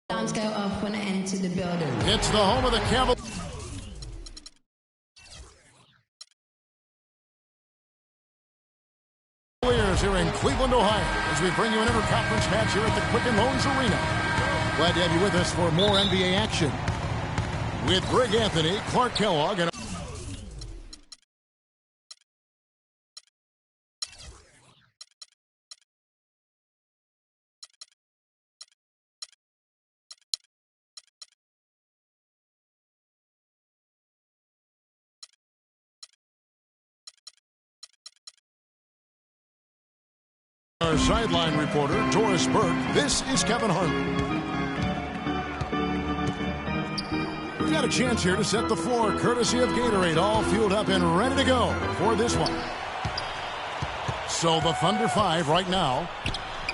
Alarms go off when I enter the building. It's the home of the Cavaliers. Here in Cleveland, Ohio, as we bring you an interconference match here at the Quicken Loans Arena. Glad to have you with us for more NBA action. With Greg Anthony, Clark Kellogg, and our sideline reporter, Doris Burke. This is Kevin Harlan. We've got a chance here to set the floor, courtesy of Gatorade, all fueled up and ready to go for this one. So the Thunder 5 right now.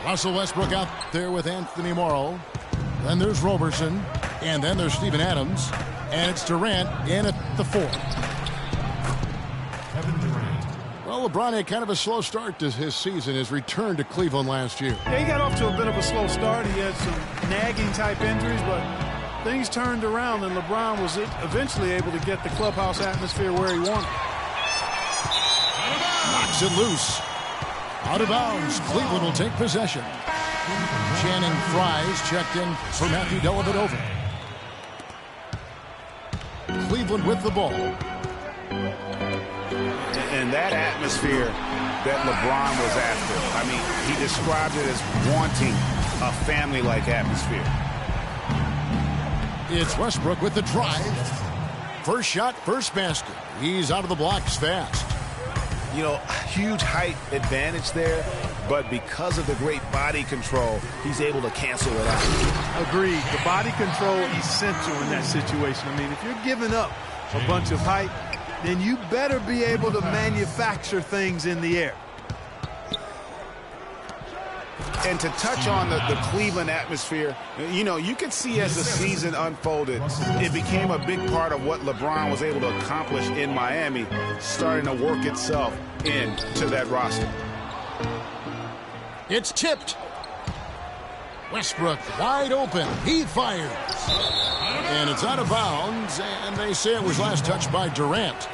Russell Westbrook out there with Anthony Morrow. Then there's Roberson. And then there's Steven Adams. And it's Durant in at the 4. Well, LeBron had kind of a slow start to his season, his return to Cleveland last year. Yeah, he got off to a bit of a slow start. He had some nagging type injuries, but things turned around, and LeBron was eventually able to get the clubhouse atmosphere where he wanted. Knocks it loose. Out of bounds. Cleveland will take possession. Channing Frye's checked in for Matthew Dellavedova. Cleveland with the ball. And that atmosphere that LeBron was after, I mean, he described it as wanting a family-like atmosphere. It's Westbrook with the drive. First shot, first basket. He's out of the blocks fast. You know, huge height advantage there, but because of the great body control, he's able to cancel it out. Agreed. The body control essential in that situation. I mean, if you're giving up a bunch of height, then you better be able to manufacture things in the air. And to touch on the Cleveland atmosphere, you know, you can see as the season unfolded, it became a big part of what LeBron was able to accomplish in Miami, starting to work itself into that roster. It's tipped. Westbrook wide open. He fires. And it's out of bounds, and they say it was last touched by Durant.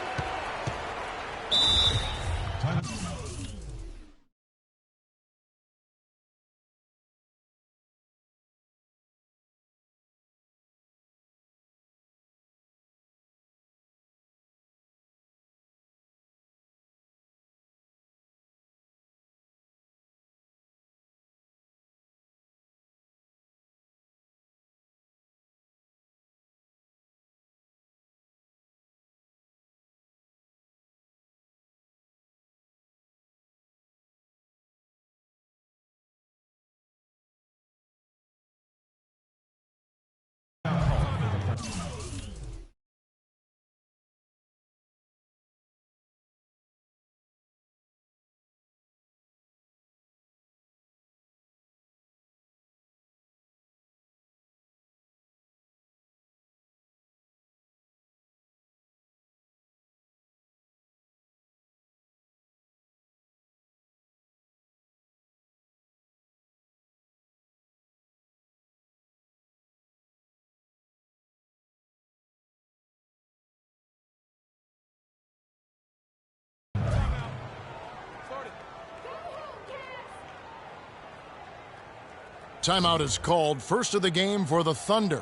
Timeout is called. First of the game for the Thunder.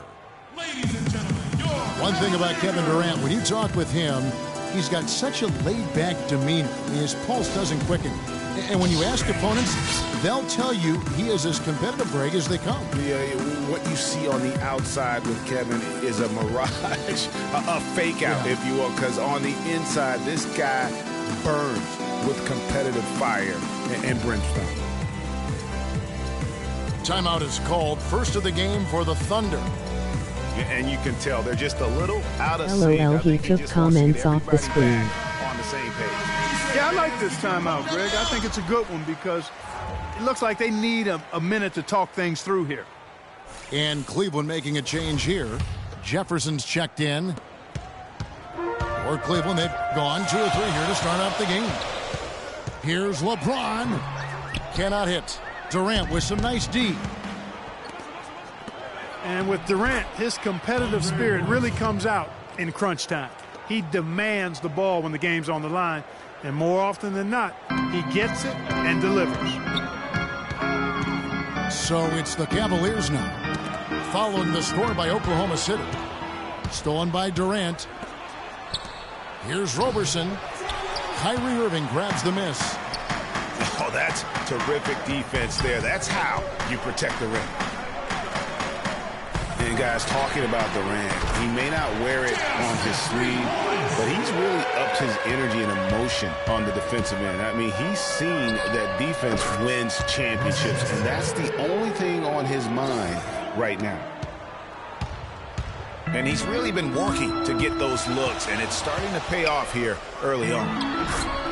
Ladies and gentlemen, one thing about Kevin Durant, when you talk with him, he's got such a laid-back demeanor. His pulse doesn't quicken. And when you ask opponents, they'll tell you he is as competitive, Greg, as they come. Yeah, what you see on the outside with Kevin is a mirage, a fake out, if you will, because on the inside, this guy burns with competitive fire and brimstone. Timeout is called. First of the game for the Thunder. And you can tell they're just a little out of sync. LOL, he took comments off the screen. On the same page. Yeah, I like this timeout, Greg. I think it's a good one because it looks like they need a minute to talk things through here. And Cleveland making a change here. Jefferson's checked in. For Cleveland, they've gone 2 or 3 here to start out the game. Here's LeBron. Cannot hit. Durant with some nice D. And with Durant, his competitive spirit really comes out in crunch time. He demands the ball when the game's on the line, and more often than not, he gets it and delivers. So it's the Cavaliers now, following the score by Oklahoma City. Stolen by Durant. Here's Roberson. Kyrie Irving grabs the miss. Oh, that's terrific defense there. That's how you protect the rim. And guys, talking about Durant, he may not wear it on his sleeve, but he's really upped his energy and emotion on the defensive end. I mean, he's seen that defense wins championships, and that's the only thing on his mind right now. And he's really been working to get those looks, and it's starting to pay off here early on.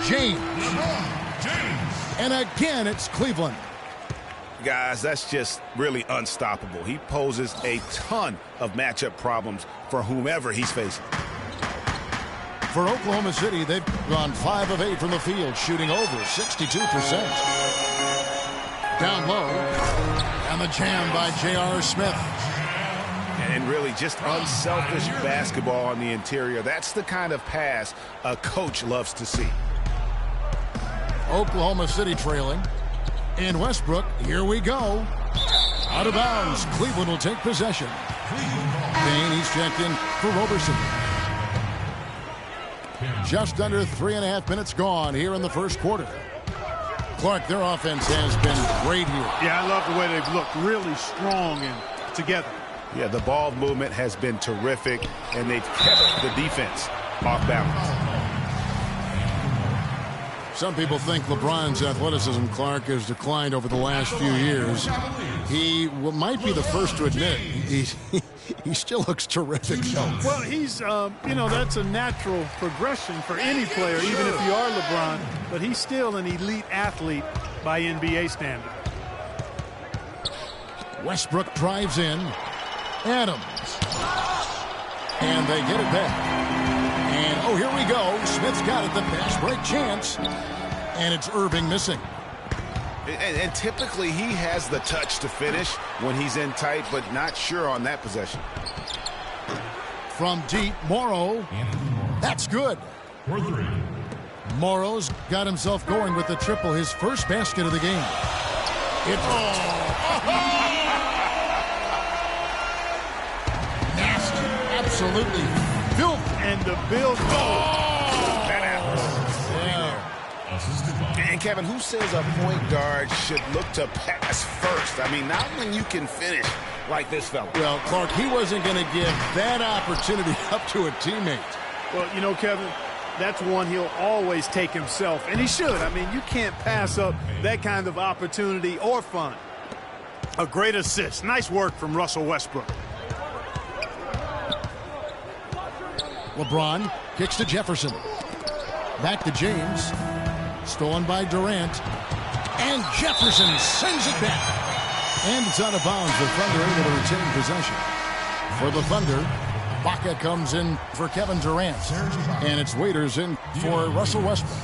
James. And again, it's Cleveland. Guys, that's just really unstoppable. He poses a ton of matchup problems for whomever he's facing. For Oklahoma City, they've gone 5 of 8 from the field, shooting over 62%. Down low, and the jam by J.R. Smith. And really just unselfish basketball on the interior. That's the kind of pass a coach loves to see. Oklahoma City trailing. In Westbrook, here we go. Out of bounds, Cleveland will take possession. Payne, he's checked in for Roberson. Just under 3.5 minutes gone here in the first quarter. Clark, their offense has been great here. Yeah, I love the way they've looked really strong and together. Yeah, the ball movement has been terrific, and they've kept the defense off balance. Some people think LeBron's athleticism, Clark, has declined over the last few years. He might be the first to admit he still looks terrific. Well, he's, that's a natural progression for any player, even if you are LeBron. But he's still an elite athlete by NBA standard. Westbrook drives in. Adams. And they get it back. And, oh, here we go. Smith's got it. The fast break chance. And it's Irving missing. And typically he has the touch to finish when he's in tight, but not sure on that possession. From deep, Morrow. That's good. Morrow's got himself going with the triple, his first basket of the game. Nasty. Absolutely filthy. And the build. That happens. And Kevin, who says a point guard should look to pass first? I mean, not when you can finish like this fella. Well, Clark, he wasn't going to give that opportunity up to a teammate. Well, Kevin, that's one he'll always take himself, and he should. I mean, you can't pass up that kind of opportunity or fun. A great assist. Nice work from Russell Westbrook. LeBron kicks to Jefferson. Back to James. Stolen by Durant. And Jefferson sends it back. And it's out of bounds. The Thunder able to retain possession. For the Thunder, Baca comes in for Kevin Durant. And it's Waiters in for Russell Westbrook.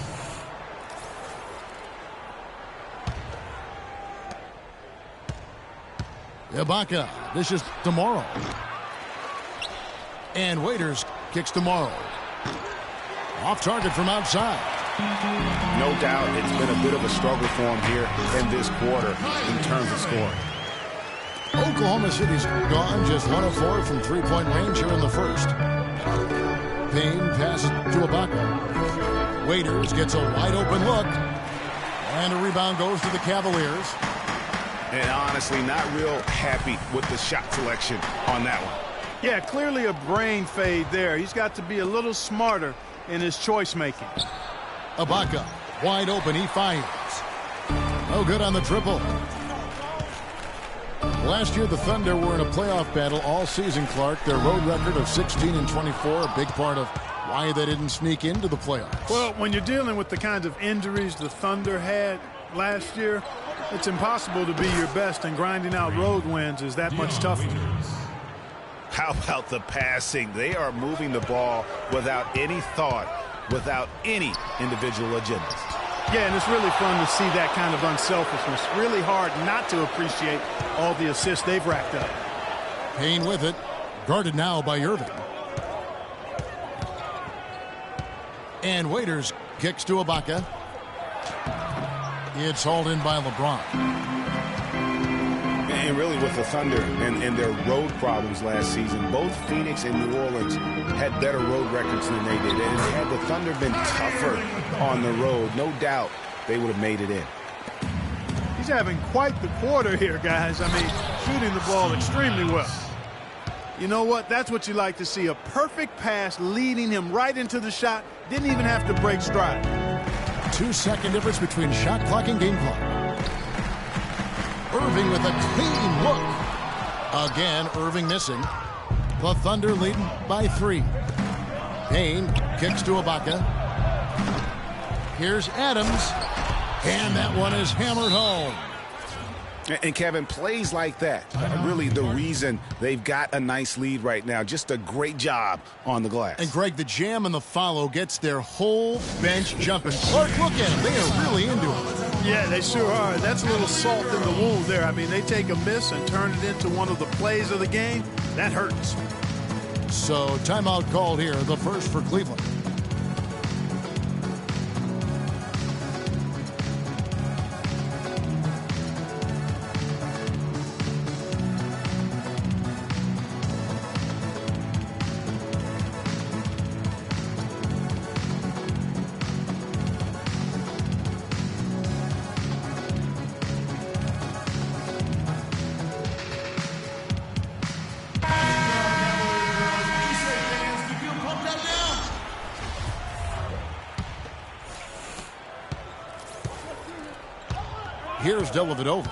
Ibaka dishes to Morrow. And Waiters kicks to Morrow. Off target from outside. No doubt it's been a bit of a struggle for him here in this quarter in terms of scoring. Oklahoma City's gone just 1 of 4 from three-point range here in the first. Payne passes to Ibaka. Waiters gets a wide-open look. And a rebound goes to the Cavaliers. And honestly, not real happy with the shot selection on that one. Yeah, clearly a brain fade there. He's got to be a little smarter in his choice making. Ibaka, wide open, he fires. No good on the triple. Last year, the Thunder were in a playoff battle all season, Clark. Their road record of 16-24, a big part of why they didn't sneak into the playoffs. Well, when you're dealing with the kinds of injuries the Thunder had last year, it's impossible to be your best, and grinding out road wins is that much tougher. How about the passing? They are moving the ball without any thought, without any individual agendas. Yeah, and it's really fun to see that kind of unselfishness. Really hard not to appreciate all the assists they've racked up. Payne with it, guarded now by Irving. And Waiters kicks to Ibaka. It's hauled in by LeBron. And really with the Thunder and their road problems last season, both Phoenix and New Orleans had better road records than they did. And had the Thunder been tougher on the road, no doubt they would have made it in. He's having quite the quarter here, guys. I mean, shooting the ball extremely well. You know what? That's what you like to see. A perfect pass leading him right into the shot. Didn't even have to break stride. 2-second difference between shot clock and game clock. Irving with a clean look. Again, Irving missing. The Thunder leading by 3. Payne kicks to Ibaka. Here's Adams. And that one is hammered home. And Kevin, plays like that, really the reason they've got a nice lead right now. Just a great job on the glass. And Greg, the jam and the follow gets their whole bench jumping. Clark, look at them. They are really into it. Yeah, they sure are. That's a little salt in the wound there. I mean, they take a miss and turn it into one of the plays of the game. That hurts. So timeout called here, the first for Cleveland. Here's Dellavedova.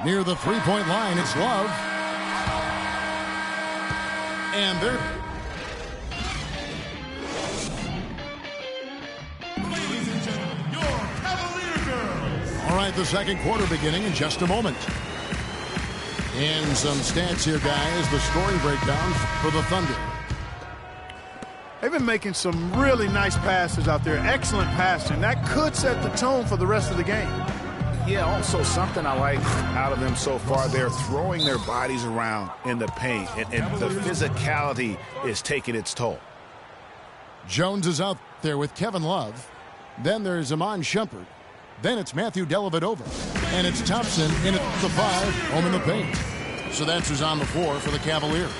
Near the three-point line, it's Love. And they're... Ladies and gentlemen, your Cavalier girls. All right, the second quarter beginning in just a moment. And some stats here, guys. The scoring breakdown for the Thunder. They've been making some really nice passes out there. Excellent passing. That could set the tone for the rest of the game. Yeah, also something I like out of them so far, they're throwing their bodies around in the paint, and the physicality is taking its toll. Jones is out there with Kevin Love. Then there's Iman Shumpert. Then it's Matthew Dellavedova. And it's Thompson in at the 5, home in the paint. So that's who's on the floor for the Cavaliers.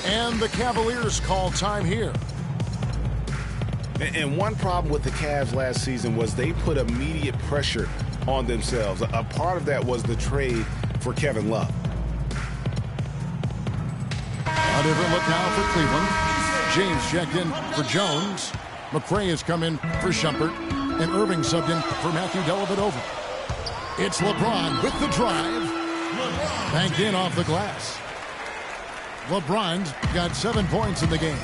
And the Cavaliers call time here. And one problem with the Cavs last season was they put immediate pressure on themselves. A part of that was the trade for Kevin Love. A different look now for Cleveland. James checked in for Jones. McRae has come in for Shumpert. And Irving subbed in for Matthew Dellavedova. It's LeBron with the drive. Banked in off the glass. LeBron's got 7 points in the game.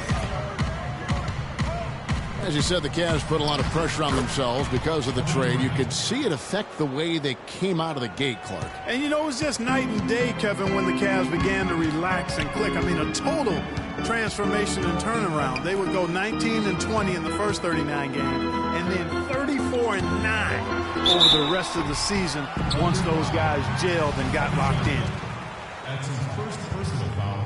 As you said, the Cavs put a lot of pressure on themselves because of the trade. You could see it affect the way they came out of the gate, Clark. And, you know, it was just night and day, Kevin, when the Cavs began to relax and click. I mean, a total transformation and turnaround. They would go 19-20 in the first 39 games, and then 34-9 over the rest of the season once those guys gelled and got locked in. That's his first personal foul.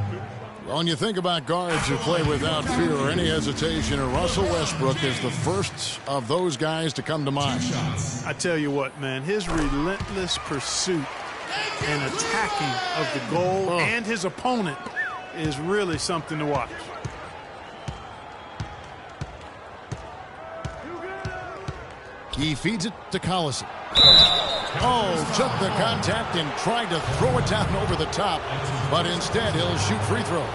When you think about guards who play without fear or any hesitation, Russell Westbrook is the first of those guys to come to mind. I tell you what, man, his relentless pursuit and attacking of the goal and his opponent is really something to watch. He feeds it to Collison. Oh, took the contact and tried to throw it down over the top, but instead he'll shoot free throws.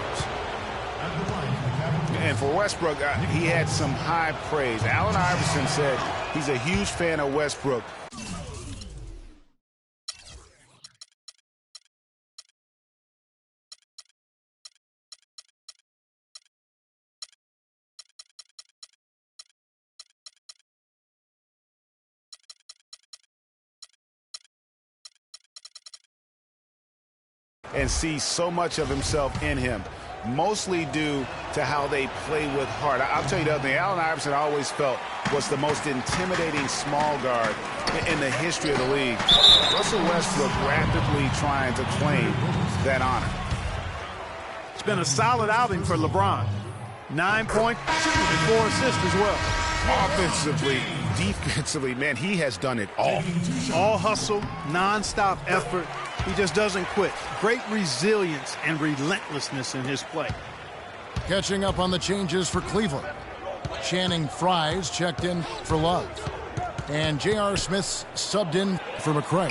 And for Westbrook, he had some high praise. Allen Iverson said he's a huge fan of Westbrook. And sees so much of himself in him, mostly due to how they play with heart. I'll tell you the other thing, Allen Iverson always felt was the most intimidating small guard in the history of the league. Russell Westbrook rapidly trying to claim that honor. It's been a solid outing for LeBron. 9 points and 4 assists as well. Offensively, defensively, man, he has done it all. All hustle, non-stop effort. He just doesn't quit. Great resilience and relentlessness in his play. Catching up on the changes for Cleveland. Channing Frye's checked in for Love. And J.R. Smith's subbed in for McCray.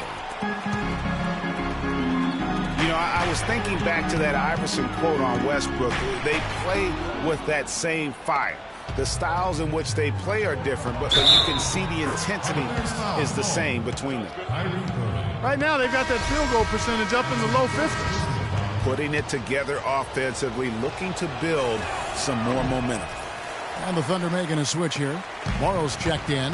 You know, I was thinking back to that Iverson quote on Westbrook. They play with that same fire. The styles in which they play are different, but you can see the intensity is the same between them. Right now, they've got that field goal percentage up in the low 50s. Putting it together offensively, looking to build some more momentum. And the Thunder making a switch here. Morrow's checked in.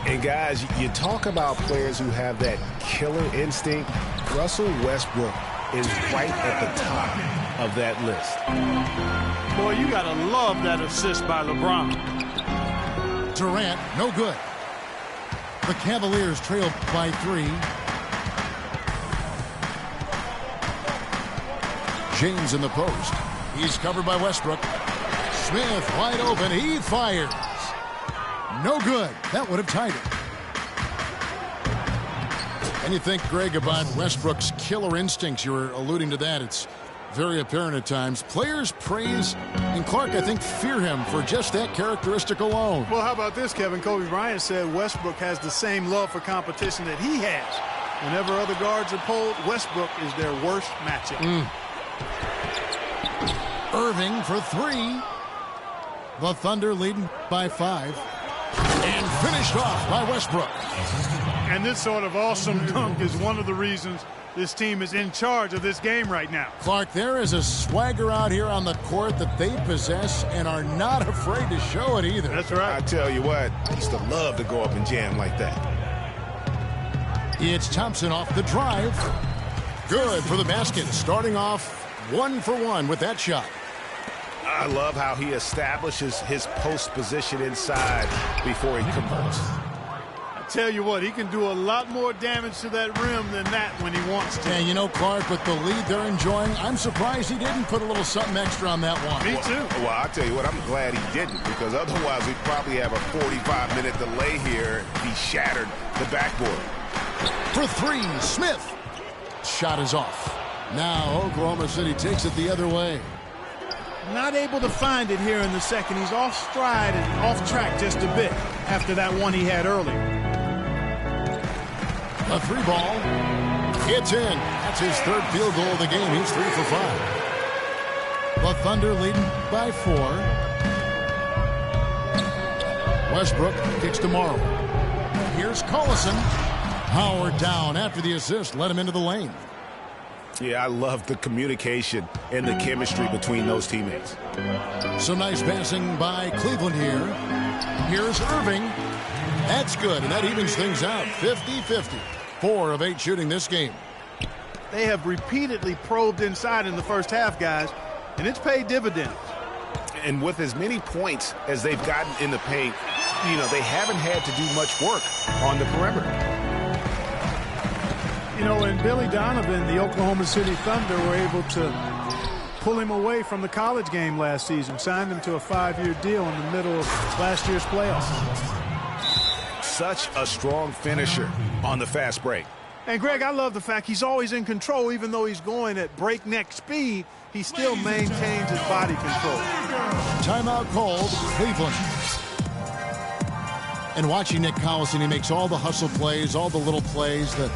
And guys, you talk about players who have that killer instinct. Russell Westbrook is right at the top of that list. Boy, you gotta love that assist by LeBron. Durant, no good. The Cavaliers trail by 3. James in the post. He's covered by Westbrook. Smith wide open. He fires. No good. That would have tied it. And you think, Greg, about Westbrook's killer instincts. You were alluding to that. It's very apparent at times. Players praise, and Clark, I think, fear him for just that characteristic alone. Well, how about this, Kevin? Kobe Bryant said Westbrook has the same love for competition that he has. Whenever other guards are pulled, Westbrook is their worst matchup. Irving for 3. The Thunder leading by 5. And finished off by Westbrook. And this sort of awesome dunk is one of the reasons this team is in charge of this game right now. Clark, there is a swagger out here on the court that they possess and are not afraid to show it either. That's right. I tell you what, I used to love to go up and jam like that. It's Thompson off the drive. Good for the basket. Starting off 1 for 1 with that shot. I love how he establishes his post position inside before he converts. Tell you what, he can do a lot more damage to that rim than that when he wants to. And you know, Clark, with the lead they're enjoying, I'm surprised he didn't put a little something extra on that one. Me too. Well, I'll tell you what, I'm glad he didn't, because otherwise we'd probably have a 45-minute delay here. He shattered the backboard. For 3, Smith. Shot is off. Now Oklahoma City takes it the other way. Not able to find it here in the second. He's off stride and off track just a bit after that one he had earlier. A 3 ball. It's in. That's his 3rd field goal of the game. He's 3 for 5. The Thunder leading by 4. Westbrook kicks to Morrow. Here's Collison. Howard down after the assist. Let him into the lane. Yeah, I love the communication and the chemistry between those teammates. Some nice passing by Cleveland here. Here's Irving. That's good, and that evens things out. 50-50. 4 of 8 shooting this game. They have repeatedly probed inside in the first half, guys, and it's paid dividends. And with as many points as they've gotten in the paint, you know, they haven't had to do much work on the perimeter. You know, and Billy Donovan, the Oklahoma City Thunder, were able to pull him away from the college game last season, signed him to a 5-year deal in the middle of last year's playoffs. Such a strong finisher on the fast break. And, Greg, I love the fact he's always in control. Even though he's going at breakneck speed, he still maintains his body control. Timeout called, Cleveland. And watching Nick Collison, he makes all the hustle plays, all the little plays, the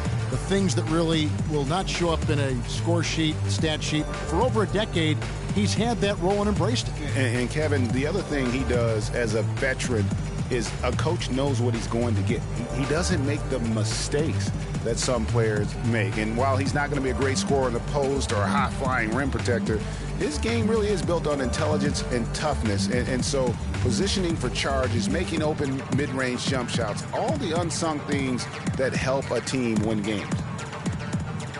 things that really will not show up in a score sheet, stat sheet. For over a decade, he's had that role and embraced it. And Kevin, the other thing he does as a veteran is a coach knows what he's going to get. He doesn't make the mistakes that some players make. And while he's not going to be a great scorer in the post or a high-flying rim protector, his game really is built on intelligence and toughness. And so positioning for charges, making open mid-range jump shots, all the unsung things that help a team win games.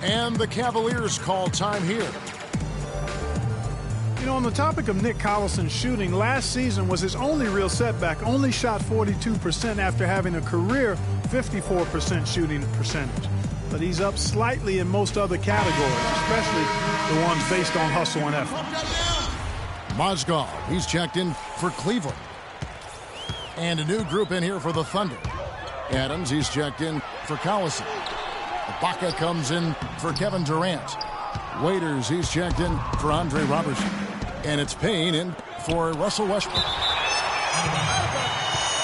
And the Cavaliers call time here. You know, on the topic of Nick Collison's shooting, last season was his only real setback. Only shot 42% after having a career 54% shooting percentage. But he's up slightly in most other categories, especially the ones based on hustle and effort. Mozgov, he's checked in for Cleveland. And a new group in here for the Thunder. Adams, he's checked in for Collison. Ibaka comes in for Kevin Durant. Waiters, he's checked in for Andre Robertson. And it's Payne in for Russell Westbrook.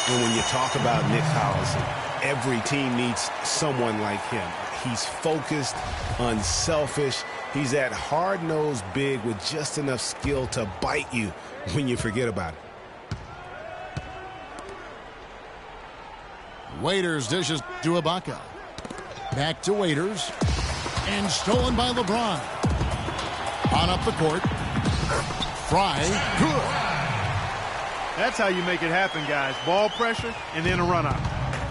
And when you talk about Nick Collison, every team needs someone like him. He's focused, unselfish. He's that hard-nosed big with just enough skill to bite you when you forget about it. Waiters dishes to Ibaka. Back to Waiters. And stolen by LeBron. On up the court. Fry. Good. That's how you make it happen, guys. Ball pressure and then a run out.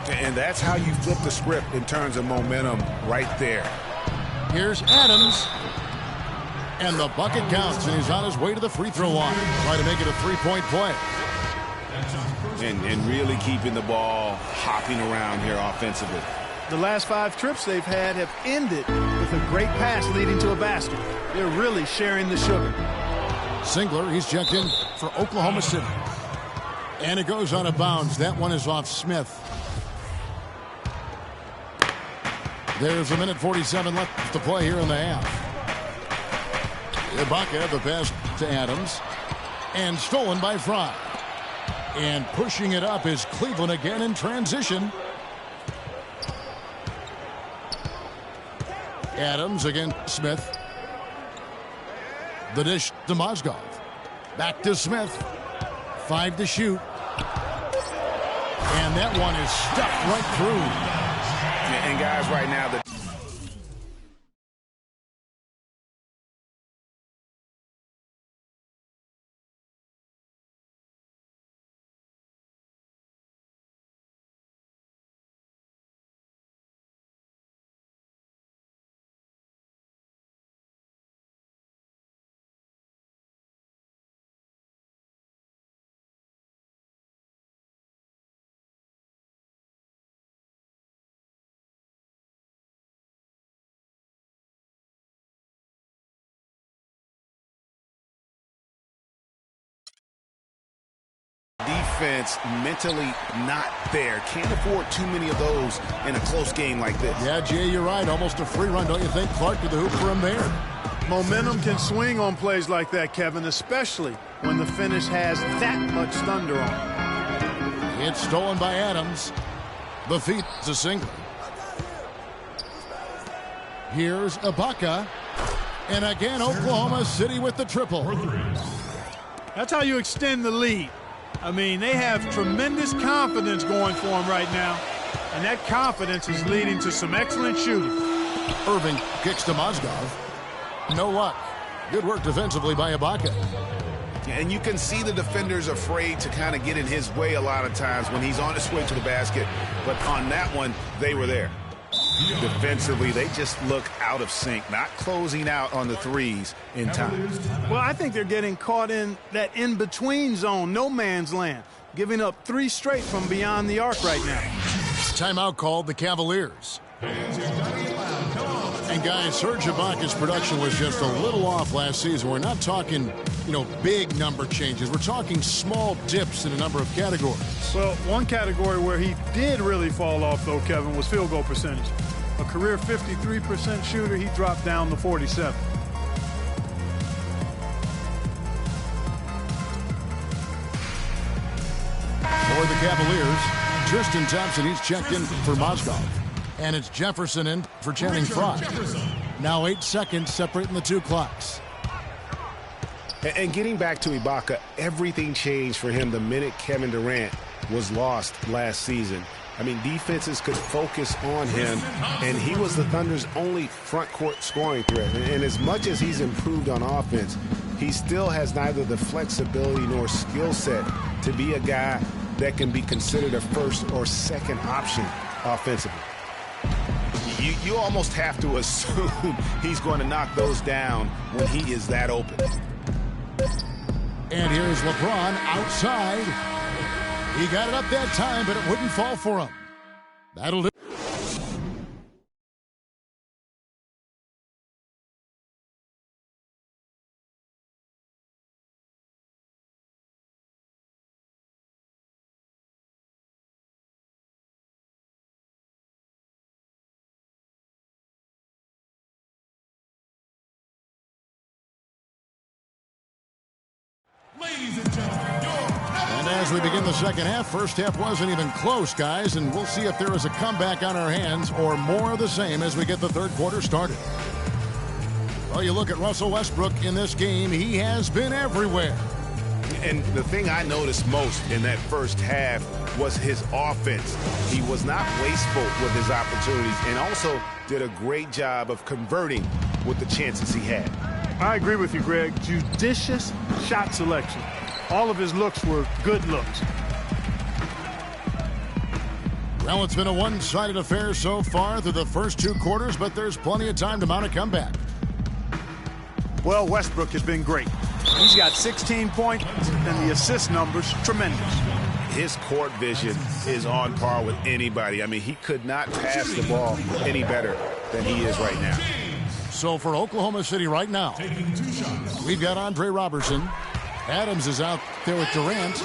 And that's how you flip the script in terms of momentum right there. Here's Adams. And the bucket counts, and he's on his way to the free throw line. Trying to make it a three-point play. And really keeping the ball hopping around here offensively. The last 5 trips they've had have ended with a great pass leading to a basket. They're really sharing the sugar. Singler, he's checked in for Oklahoma City. And it goes on a bounce. That one is off Smith. There's a minute 47 left to play here in the half. Ibaka, the pass to Adams. And stolen by Fry. And pushing it up is Cleveland again in transition. Adams again, Smith. The dish to Mozgov. Back to Smith. 5 to shoot. And that one is stuffed right through. And guys, right now, the defense mentally not there. Can't afford too many of those in a close game like this. Yeah, Jay, you're right. Almost a free run, don't you think? Clark to the hoop for him there. Momentum can swing on plays like that, Kevin, especially when the finish has that much thunder on it. It's stolen by Adams. The feed to Singler. Here's Ibaka. And again, Oklahoma City with the triple. That's how you extend the lead. I mean, they have tremendous confidence going for them right now. And that confidence is leading to some excellent shooting. Irving kicks to Mozgov. No luck. Good work defensively by Ibaka. And you can see the defenders afraid to kind of get in his way a lot of times when he's on his way to the basket. But on that one, they were there. Defensively, they just look out of sync, not closing out on the threes in time. Well, I think they're getting caught in that in-between zone, no man's land, giving up 3 straight from beyond the arc right now. Timeout called the Cavaliers. And guys, Serge Ibaka's production was just a little off last season. We're not talking, big number changes. We're talking small dips in a number of categories. Well, one category where he did really fall off, though, Kevin, was field goal percentage. A career 53% shooter, he dropped down to 47. For the Cavaliers, Tristan Thompson, he's checked in for Mozgov. And it's Jefferson in for Channing Frye. Now 8 seconds separating the two clocks. And getting back to Ibaka, everything changed for him the minute Kevin Durant was lost last season. I mean, defenses could focus on him, and he was the Thunder's only front court scoring threat. And as much as he's improved on offense, he still has neither the flexibility nor skill set to be a guy that can be considered a first or second option offensively. You almost have to assume he's going to knock those down when he is that open. And here's LeBron outside. He got it up that time, but it wouldn't fall for him. That'll do. Ladies and gentlemen, And as we begin the second half, first half wasn't even close, guys, and we'll see if there is a comeback on our hands or more of the same as we get the third quarter started. Well, you look at Russell Westbrook in this game, he has been everywhere. And the thing I noticed most in that first half was his offense. He was not wasteful with his opportunities and also did a great job of converting with the chances he had. I agree with you, Greg. Judicious shot selection. All of his looks were good looks. Well, it's been a one-sided affair so far through the first two quarters, but there's plenty of time to mount a comeback. Well, Westbrook has been great. He's got 16 points, and the assist numbers, tremendous. His court vision is on par with anybody. I mean, he could not pass the ball any better than he is right now. So for Oklahoma City right now, we've got Andre Robertson. Adams is out there with Durant.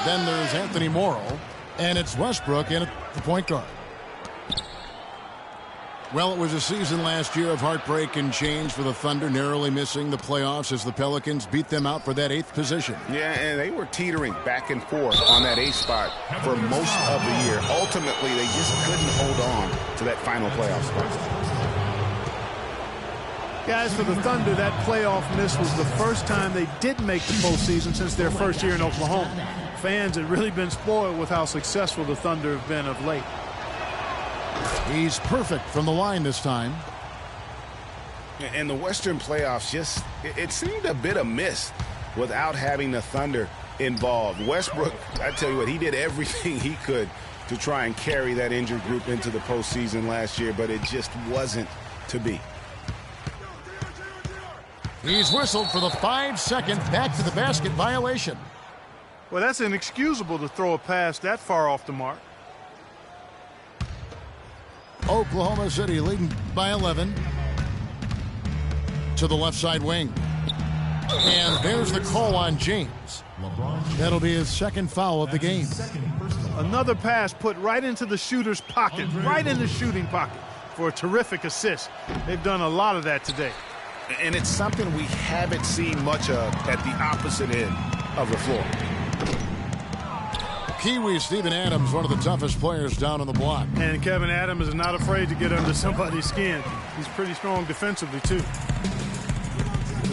Then there's Anthony Morrow. And it's Westbrook in at the point guard. Well, it was a season last year of heartbreak and change for the Thunder, narrowly missing the playoffs as the Pelicans beat them out for that 8th position. Yeah, and they were teetering back and forth on that 8th spot for most of the year. Ultimately, they just couldn't hold on to that final playoff spot. Guys, for the Thunder, that playoff miss was the first time they didn't make the postseason since their first year in Oklahoma. Fans had really been spoiled with how successful the Thunder have been of late. He's perfect from the line this time. And the Western playoffs just, it seemed a bit amiss without having the Thunder involved. Westbrook, I tell you what, he did everything he could to try and carry that injured group into the postseason last year, but it just wasn't to be. He's whistled for the 5-second back to the basket violation. Well, that's inexcusable to throw a pass that far off the mark. Oklahoma City leading by 11 to the left side wing. And there's the call on James. That'll be his second foul of the game. Another pass put right into the shooter's pocket, right in the shooting pocket for a terrific assist. They've done a lot of that today. And it's something we haven't seen much of at the opposite end of the floor. Kiwi Steven Adams, one of the toughest players down on the block. And Kevin Adams is not afraid to get under somebody's skin. He's pretty strong defensively, too.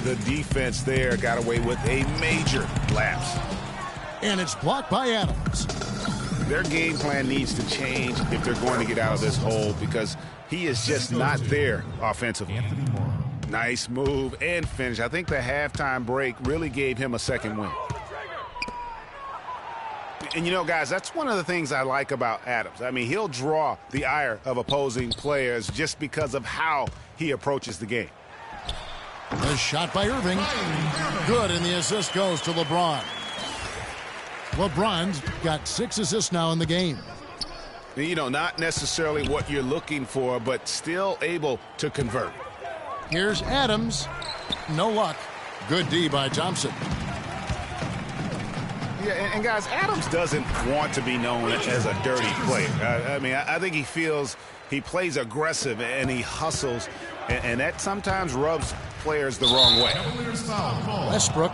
The defense there got away with a major lapse. And it's blocked by Adams. Their game plan needs to change if they're going to get out of this hole because he is just not there offensively. Nice move and finish. I think the halftime break really gave him a second win. And, you know, guys, that's one of the things I like about Adams. I mean, he'll draw the ire of opposing players just because of how he approaches the game. A shot by Irving. Good, and the assist goes to LeBron. LeBron's got 6 assists now in the game. You know, not necessarily what you're looking for, but still able to convert. Here's Adams. No luck. Good D by Thompson. The Yeah, and guys, Adams doesn't want to be known as a dirty player. I think he feels he plays aggressive and he hustles, and that sometimes rubs players the wrong way. Westbrook.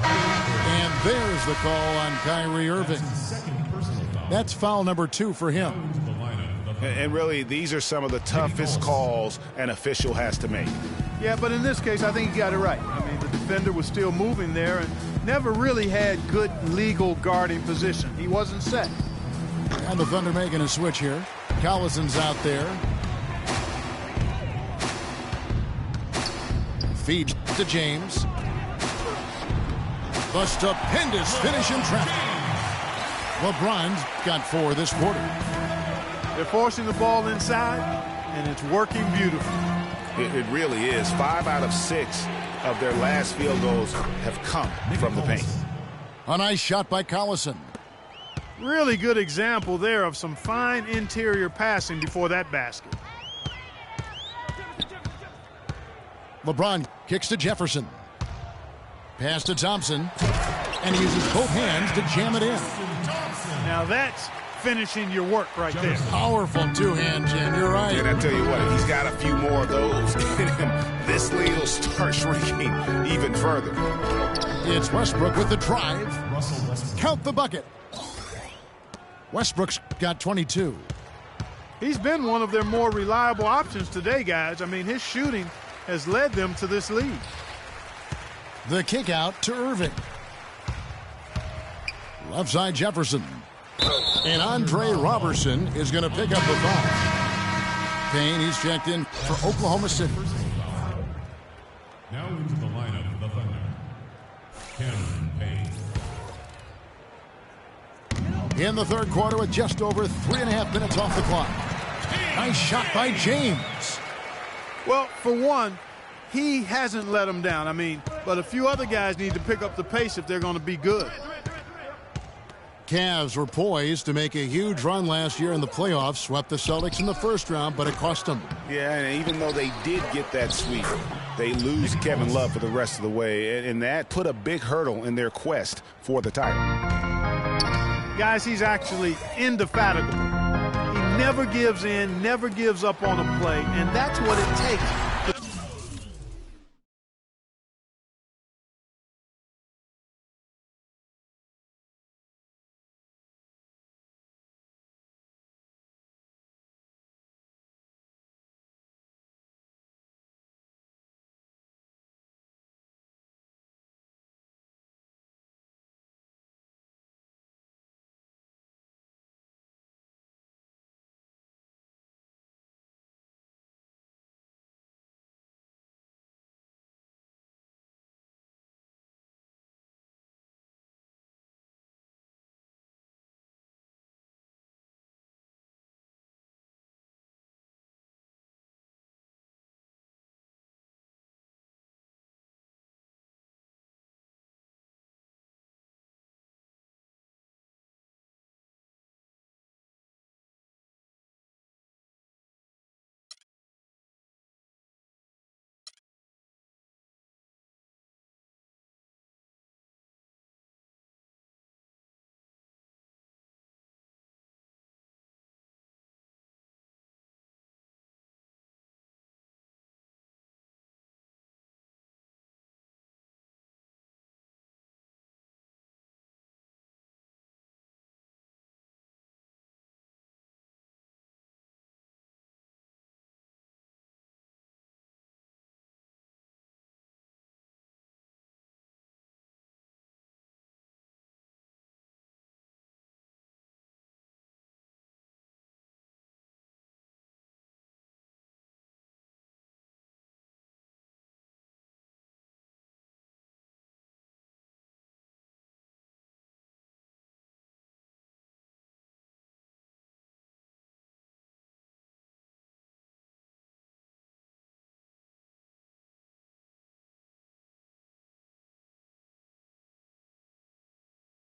And there's the call on Kyrie Irving. That's foul number 2 for him. And really, these are some of the toughest calls an official has to make. Yeah, but in this case, I think he got it right. I mean, the defender was still moving there and never really had good legal guarding position. He wasn't set. And the Thunder making a switch here. Collison's out there. Feed to James. The stupendous finish in traffic. LeBron's got 4 this quarter. They're forcing the ball inside, and it's working beautifully. It really is. 5 out of 6 of their last field goals have come from the paint. A nice shot by Collison. Really good example there of some fine interior passing before that basket. LeBron kicks to Jefferson. Pass to Thompson. And he uses both hands to jam it in. Now that's finishing your work right there. Powerful 2-hand jam. You're right. And I tell you what, if he's got a few more of those in him, this lead will start shrinking even further. It's Westbrook with the drive. Count the bucket. Westbrook's got 22. He's been one of their more reliable options today, guys. I mean, his shooting has led them to this lead. The kick out to Irving. Left side Jefferson. And Andre Robertson is going to pick up the foul. Payne, he's checked in for Oklahoma City. Now into the lineup of the Thunder, Cameron Payne. In the third quarter with just over 3.5 minutes off the clock. Nice shot by James. Well, for one, he hasn't let them down. I mean, but a few other guys need to pick up the pace if they're going to be good. Cavs were poised to make a huge run last year in the playoffs, swept the Celtics in the first round, but it cost them. Yeah, and even though they did get that sweep, they lose Kevin Love for the rest of the way, and that put a big hurdle in their quest for the title. Guys, he's actually indefatigable. He never gives in, never gives up on a play, and that's what it takes